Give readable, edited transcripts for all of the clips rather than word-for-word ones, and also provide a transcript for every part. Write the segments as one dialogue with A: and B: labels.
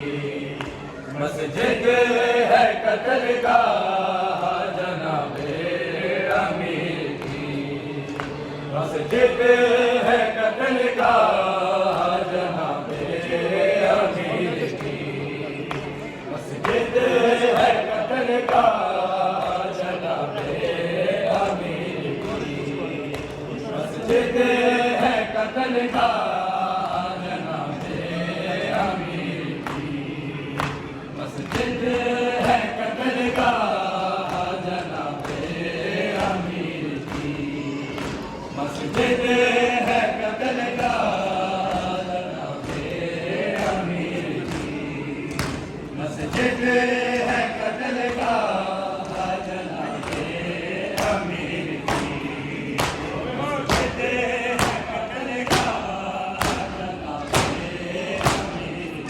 A: मस्जिद है कत्ल का जनाबे अमीर की, मस्जिद है कत्ल का जनाबे अमीर की, मस्जिद है कत्ल का जनाबे अमीर की, मस्जिद है कत्ल का मस्जिद है कत्ल का जनाबे अमीर की, मस्जिद है कत्ल का जनाबे अमीर की, मस्जिद है कत्ल का जनाबे अमीर की, मस्जिद है कत्ल का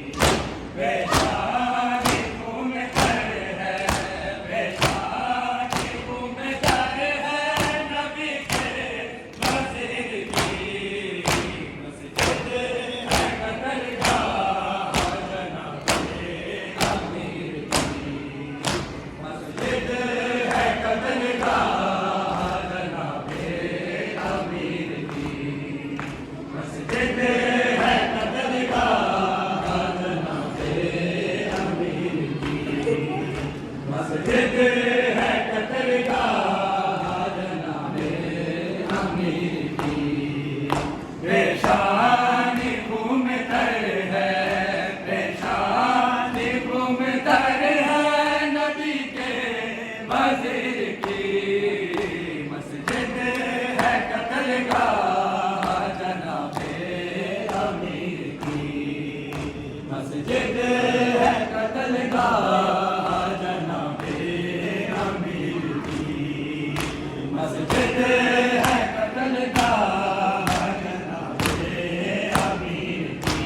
A: जनाबे अमीर की। मस्जिद है कत्ल का जनाबे अमीर की, पेशानी घूम तर है, पेशानी घूम तर है नबी के वज़ीर की, मस्जिद है कत्ल का जनाबे अमीर की, मस्जिद है कत्ल का मस्जिद है कत्ल का जनाबे अमीर की,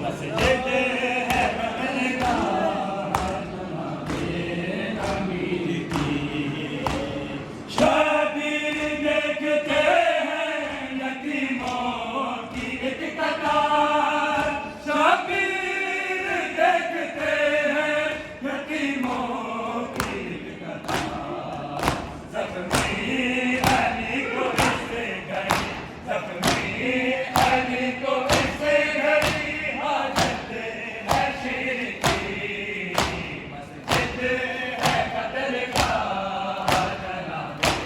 A: मस्जिद है कत्ल का जनाबे अमीर की। शबीर देखते हैं यतीमों की एक कतार, शबीर देखते हैं यतीमों की एक कतार, ज़ख्मी अली को इससे घड़ी, ज़ख्मी अली को इससे घड़ी हाजत है शेर की, मस्जिद है कत्ल का जनाबे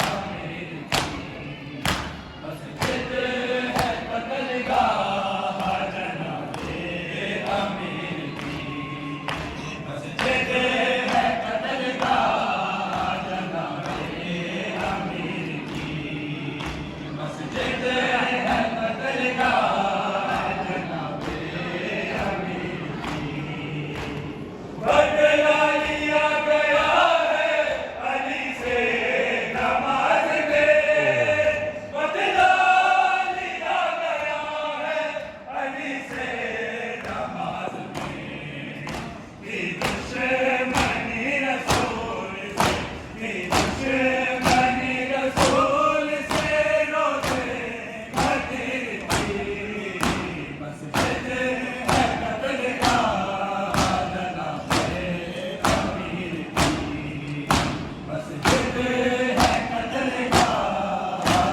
A: अमीर की, मस्जिद है कत्ल का जनाबे अमीर की, मस्जिद है कत्ल का मस्जिद है कत्ल का जनाबे अमीर की। बदला लिया गया है अली से नमाज में, बदला लिया गया है अली से नमाज में, की दुश्मनी रसूल से, की दुश्मनी रसूल से मस्जिद है कत्ल का जनाबे अमीर की, मस्जिद है कत्ल का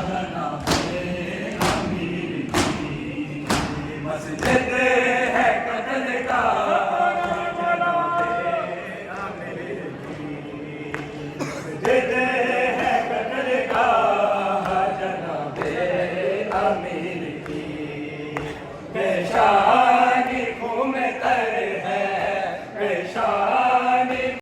A: जनाबे अमीर की, मस्जिद है कत्ल का जनाबे अमीर की, मस्जिद